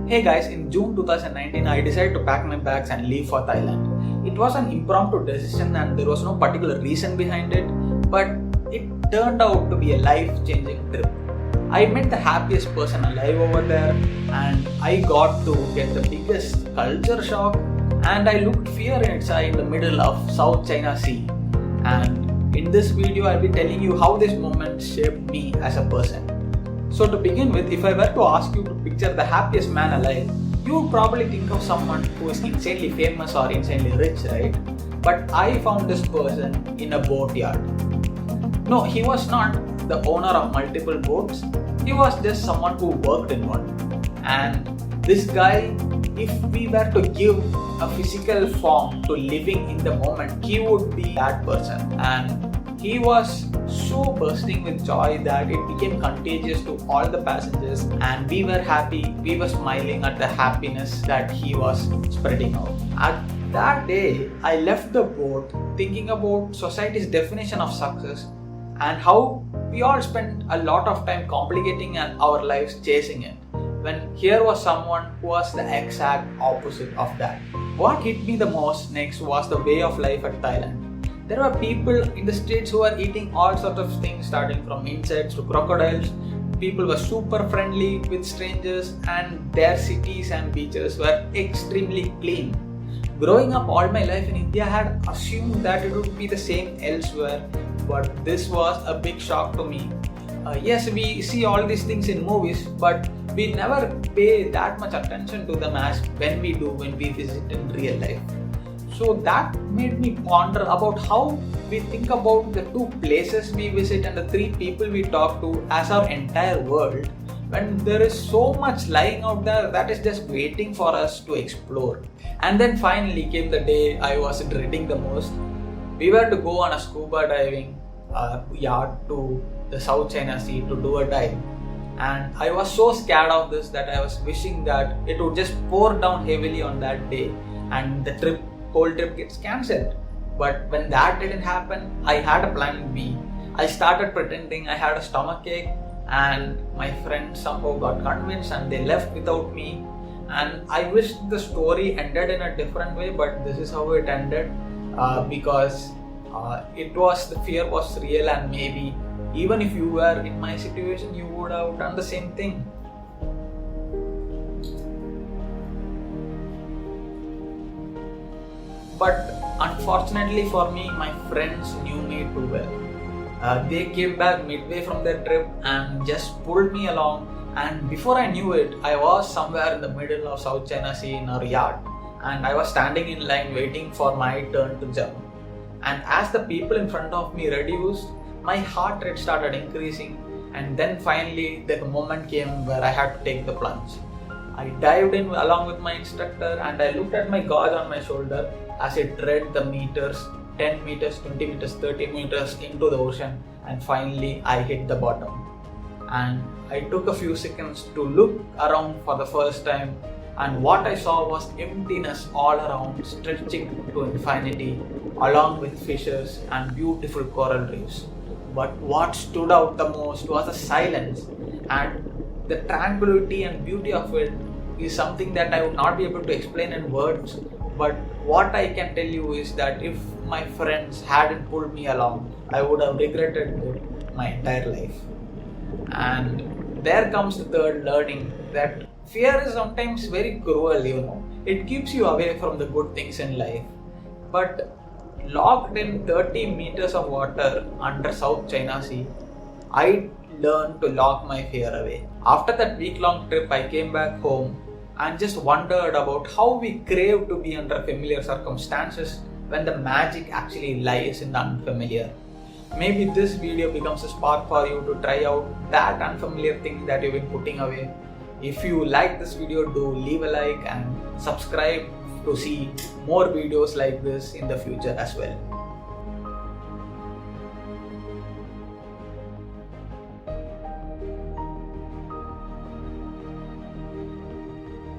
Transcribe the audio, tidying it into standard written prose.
Hey guys, in June 2019, I decided to pack my bags and leave for Thailand. It was an impromptu decision and there was no particular reason behind it, but it turned out to be a life-changing trip. I met the happiest person alive over there and I got to get the biggest culture shock and I looked fear in its eye in the middle of South China Sea. And in this video, I'll be telling you how this moment shaped me as a person. So to begin with, if I were to ask you to picture the happiest man alive, you would probably think of someone who is insanely famous or insanely rich, right? But I found this person in a boatyard. No, he was not the owner of multiple boats. He was just someone who worked in one. And this guy, if we were to give a physical form to living in the moment, he would be that person. And he was so bursting with joy that it became contagious to all the passengers, and we were happy, we were smiling at the happiness that he was spreading out. At that day, I left the boat thinking about society's definition of success and how we all spend a lot of time complicating our lives chasing it, when here was someone who was the exact opposite of that. What hit me the most next was the way of life at Thailand. There were people in the streets who were eating all sorts of things, starting from insects to crocodiles. People were super friendly with strangers and their cities and beaches were extremely clean. Growing up all my life in India, I had assumed that it would be the same elsewhere, but this was a big shock to me. Yes, we see all these things in movies, but we never pay that much attention to them as when we visit in real life. So that made me ponder about how we think about the two places we visit and the three people we talk to as our entire world, when there is so much lying out there that is just waiting for us to explore. And then finally came the day I was dreading the most. We were to go on a scuba diving yacht to the South China Sea to do a dive. And I was so scared of this that I was wishing that it would just pour down heavily on that day and the whole trip gets cancelled. But when that didn't happen, I had a plan B. I started pretending I had a stomachache and my friends somehow got convinced and they left without me. And I wish the story ended in a different way, but this is how it ended because the fear was real, and maybe even if you were in my situation, you would have done the same thing. But unfortunately for me, my friends knew me too well. They came back midway from their trip and just pulled me along, and before I knew it, I was somewhere in the middle of South China Sea in a yacht, and I was standing in line waiting for my turn to jump. And as the people in front of me reduced, my heart rate started increasing, and then finally the moment came where I had to take the plunge. I dived in along with my instructor and I looked at my gauge on my shoulder as it read the meters, 10 meters, 20 meters, 30 meters into the ocean, and finally I hit the bottom. And I took a few seconds to look around for the first time, and what I saw was emptiness all around, stretching to infinity, along with fishes and beautiful coral reefs. But what stood out the most was the silence, and the tranquility and beauty of it is something that I would not be able to explain in words. But what I can tell you is that if my friends hadn't pulled me along, I would have regretted it my entire life. And there comes the third learning, that fear is sometimes very cruel, It keeps you away from the good things in life. But locked in 30 meters of water under South China Sea, I learned to lock my fear away. After that week-long trip, I came back home and just wondered about how we crave to be under familiar circumstances when the magic actually lies in the unfamiliar. Maybe this video becomes a spark for you to try out that unfamiliar thing that you've been putting away. If you like this video, do leave a like and subscribe to see more videos like this in the future as well.